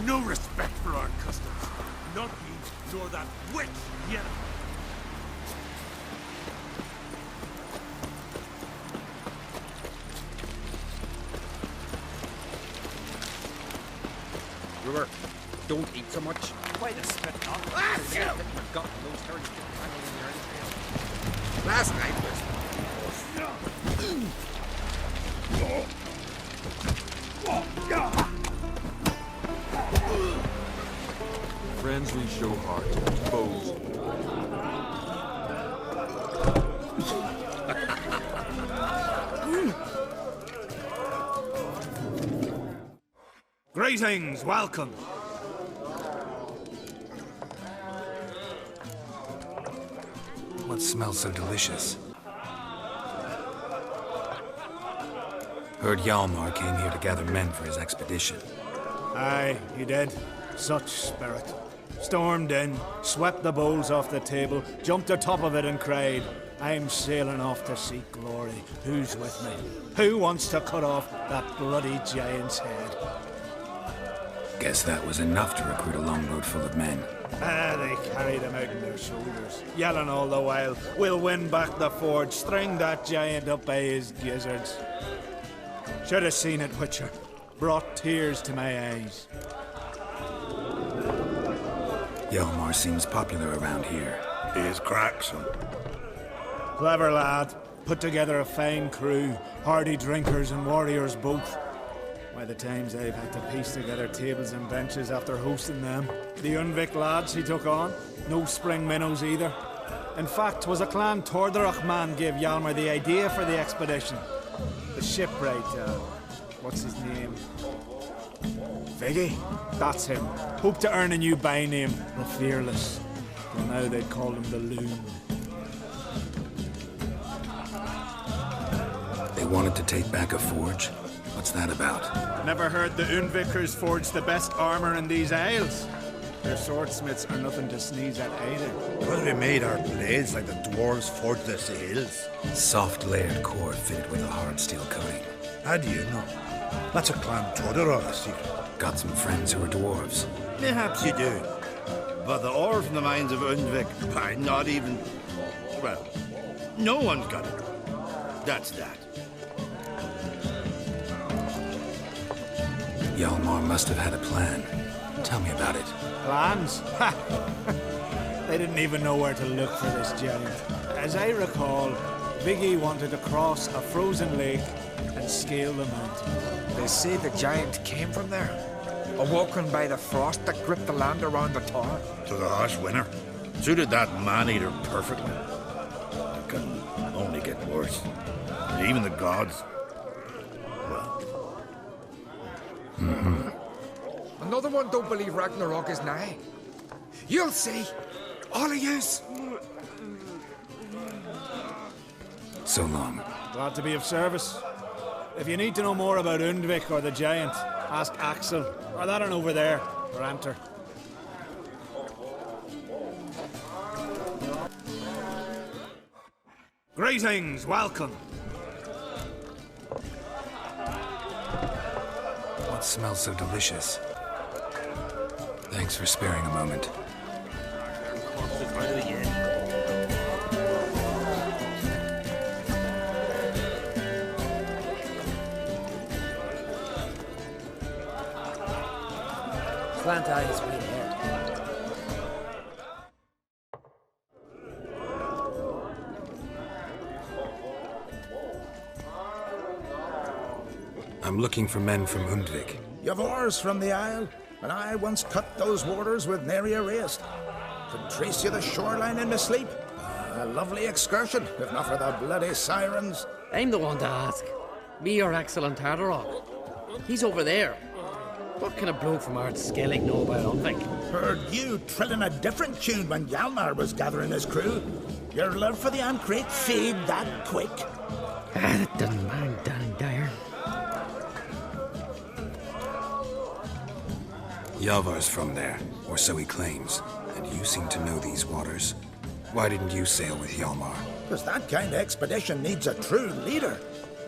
no respect for our customs. Not me, nor that witch, Yenna. Brewer, don't eat so much. Why the spit not? Ah, shit! I've forgotten those hairs hanging in your entrails. Last night was... Friends we show heart, foes. Greetings, welcome. What smells so delicious? Heard Hjalmar came here to gather men for his expedition. Aye, he did. Such spirit. Stormed in, swept the bowls off the table, jumped atop of it and cried, I'm sailing off to seek glory. Who's with me? Who wants to cut off that bloody giant's head? Guess that was enough to recruit a longboat full of men. They carried him out on their shoulders, yelling all the while, we'll win back the forge, string that giant up by his gizzards. Should have seen it, Witcher. Brought tears to my eyes. Hjalmar seems popular around here. He is Craxon. Clever lad. Put together a fine crew, hardy drinkers and warriors both. Why, the times I've had to piece together tables and benches after hosting them. The Unvik lads he took on, no spring minnows either. In fact, 'twas a clan Tordarach man gave Hjalmar the idea for the expedition. The shipwright, what's his name? Viggy? That's him. Hoped to earn a new by-name, the Fearless. Well, now they'd call him the Loon. They wanted to take back a forge? What's that about? Never heard the Unvikers forge the best armor in these isles. Their swordsmiths are nothing to sneeze at either. Well, we made our blades like the dwarves forged their sails. Soft layered core fitted with a hard steel coating. How do you know? That's a clan Tordarach secret. Got some friends who are dwarves. Perhaps you do. But the ore from the mines of Undvik, why, not even... Well, no one's got it. That's that. Hjalmar must have had a plan. Tell me about it. Plans? Ha! They didn't even know where to look for this giant. As I recall, Viggy wanted to cross a frozen lake and scale the mountain. They say the giant came from there. Awoken by the frost that gripped the land around the tower. To the harsh winter. Suited that man-eater perfectly. It can only get worse. Even the gods. Well. Another one don't believe Ragnarok is nigh. You'll see. All of yous. So long. Glad to be of service. If you need to know more about Undvik or the giant, ask Axel, or that one over there, or Anter. Greetings, welcome. What smells so delicious? Thanks for sparing a moment. Slant eyes, we here. I'm looking for men from Undvik. You've oars from the isle, and I once cut those waters with nary a race. Could trace you the shoreline in my sleep. A lovely excursion, if not for the bloody sirens. I'm the one to ask. Me or Axel and Tardarok. He's over there. What can a bloke from Ard Skellig know about Undvik? Heard you trilling a different tune when Hjalmar was gathering his crew. Your love for the Ancrate fade that quick. That doesn't mind Dan Dyer. Hjalmar's from there, or so he claims. And you seem to know these waters. Why didn't you sail with Hjalmar? Because that kind of expedition needs a true leader.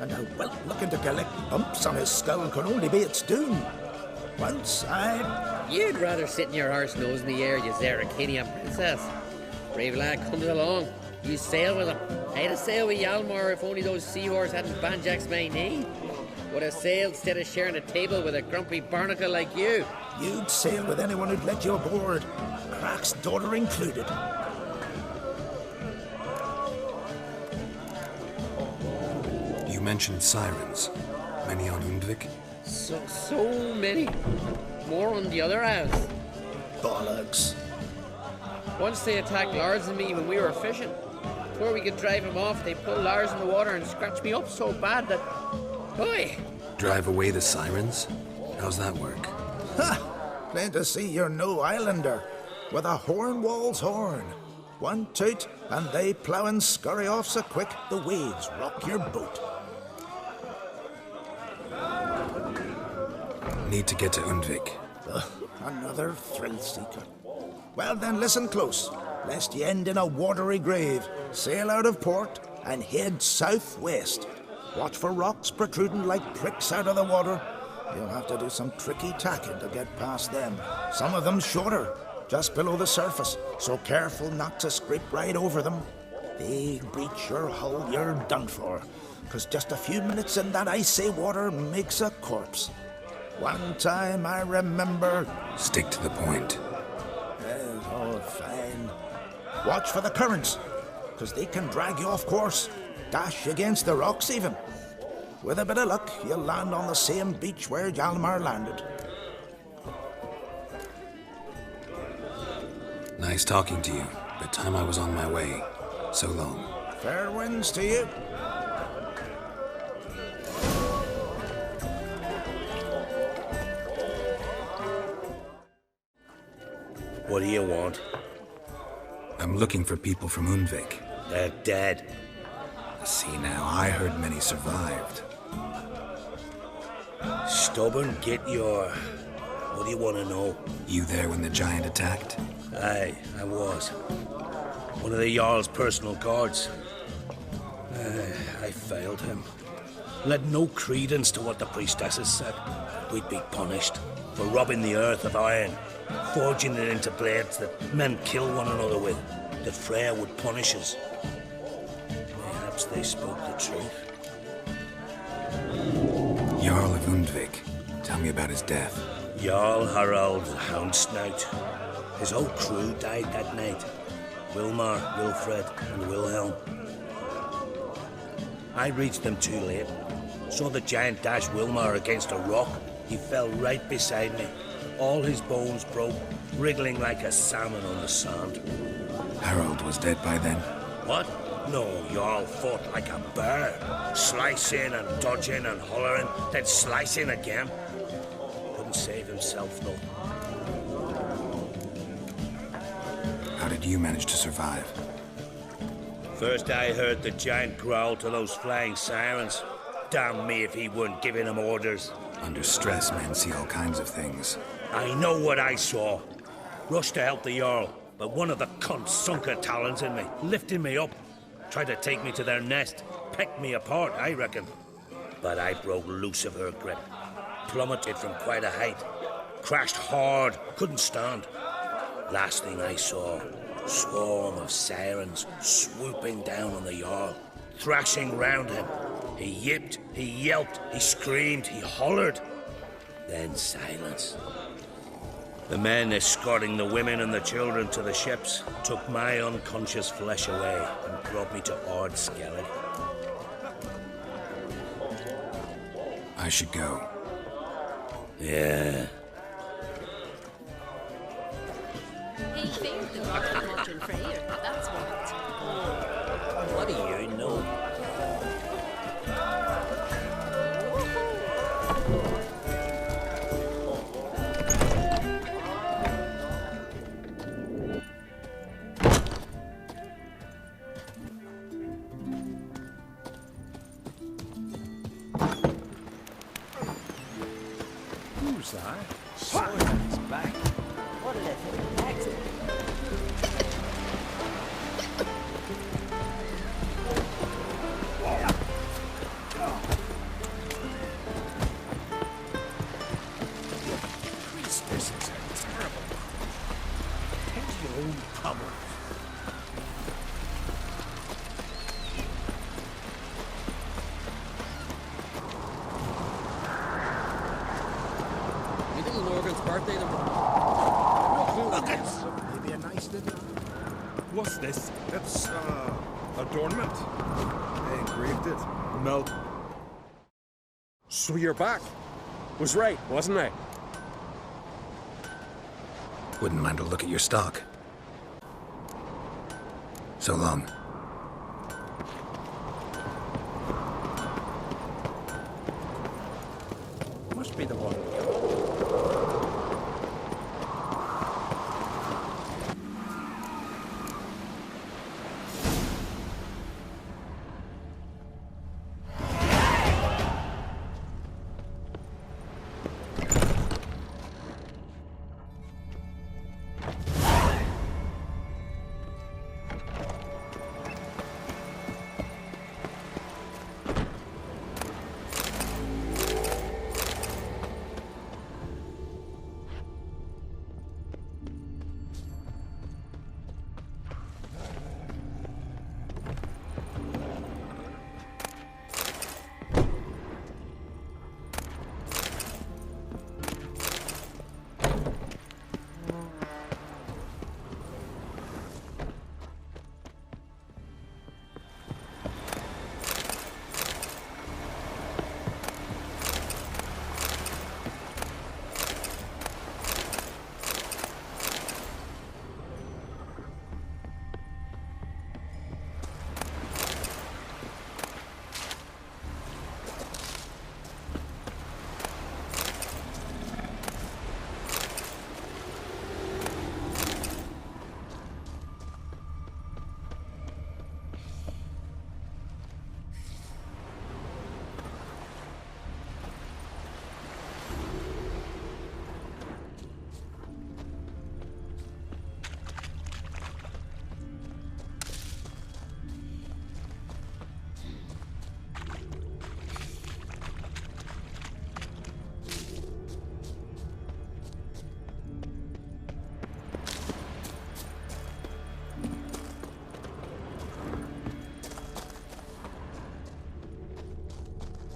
And a wilt looking to collect bumps on his skull can only be its doom. Once I... You'd rather sit in your arse nose in the air, you Zarakanian princess. Brave lad comes along. You sail with him. I'd have sailed with Yalmar if only those seahorse hadn't banjaxed my knee. Would have sailed instead of sharing a table with a grumpy barnacle like you. You'd sail with anyone who'd let you aboard, Crach's daughter included. You mentioned sirens. Many on Undvik? So many. More on the other isles. Bollocks. Once they attacked Lars and me when we were fishing. Before we could drive him off, they pulled Lars in the water and scratched me up so bad that... Boy! Drive away the sirens? How's that work? Ha! Plain to see you're no islander. With a Hornwall's horn. One toot, and they plough and scurry off so quick the waves rock your boat. Need to get to Undvik. Another thrill seeker. Well then, listen close, lest ye end in a watery grave. Sail out of port and head southwest. Watch for rocks protruding like pricks out of the water. You'll have to do some tricky tacking to get past them. Some of them shorter, just below the surface, so careful not to scrape right over them. They breach your hull, you're done for, 'cause just a few minutes in that icy water makes a corpse. One time I remember... Stick to the point. Oh, fine. Watch for the currents, 'cause they can drag you off course, dash against the rocks even. With a bit of luck, you'll land on the same beach where Hjalmar landed. Nice talking to you, but time I was on my way. So long. Fair winds to you. What do you want? I'm looking for people from Undvik. They're dead. See now, I heard many survived. Stubborn, get your... What do you want to know? You there when the giant attacked? Aye, I was. One of the Jarl's personal guards. I failed him. Led no credence to what the priestesses said. We'd be punished for robbing the earth of iron, forging it into blades that men kill one another with, that Freya would punish us. Perhaps they spoke the truth. Jarl of Undvik. Tell me about his death. Jarl Harald the Houndsnout. His whole crew died that night. Wilmar, Wilfred, and Wilhelm. I reached them too late. Saw the giant dash Wilmar against a rock. He fell right beside me. All his bones broke, wriggling like a salmon on the sand. Harold was dead by then? What? No, Jarl fought like a bear. Slicing and dodging and hollering, then slicing again. Couldn't save himself, though. How did you manage to survive? First I heard the giant growl to those flying sirens. Damn me if he weren't giving them orders. Under stress, men see all kinds of things. I know what I saw. Rushed to help the Jarl, but one of the cunts sunk her talons in me, lifting me up. Tried to take me to their nest. Pecked me apart, I reckon. But I broke loose of her grip. Plummeted from quite a height. Crashed hard, couldn't stand. Last thing I saw, swarm of sirens swooping down on the Jarl, thrashing round him. He yipped, he yelped, he screamed, he hollered. Then silence. The men escorting the women and the children to the ships took my unconscious flesh away and brought me to Ard Skellig. I should go. Yeah. He failed the Rock and Freyr, that's what. What do you know? Who's that? Simon's back. What an accident. what they... No clue. Look, it's... Maybe a nice little... What's this? It's, adornment. I engraved it. Melt. So you're back. Was right, wasn't I? Wouldn't mind a look at your stock. So long. Must be the one.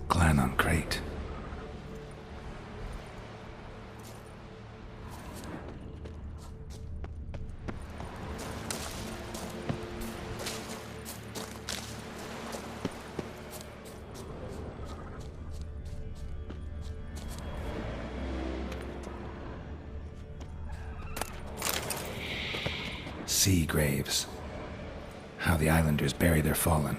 Clan on Crate. Sea graves. How the islanders bury their fallen.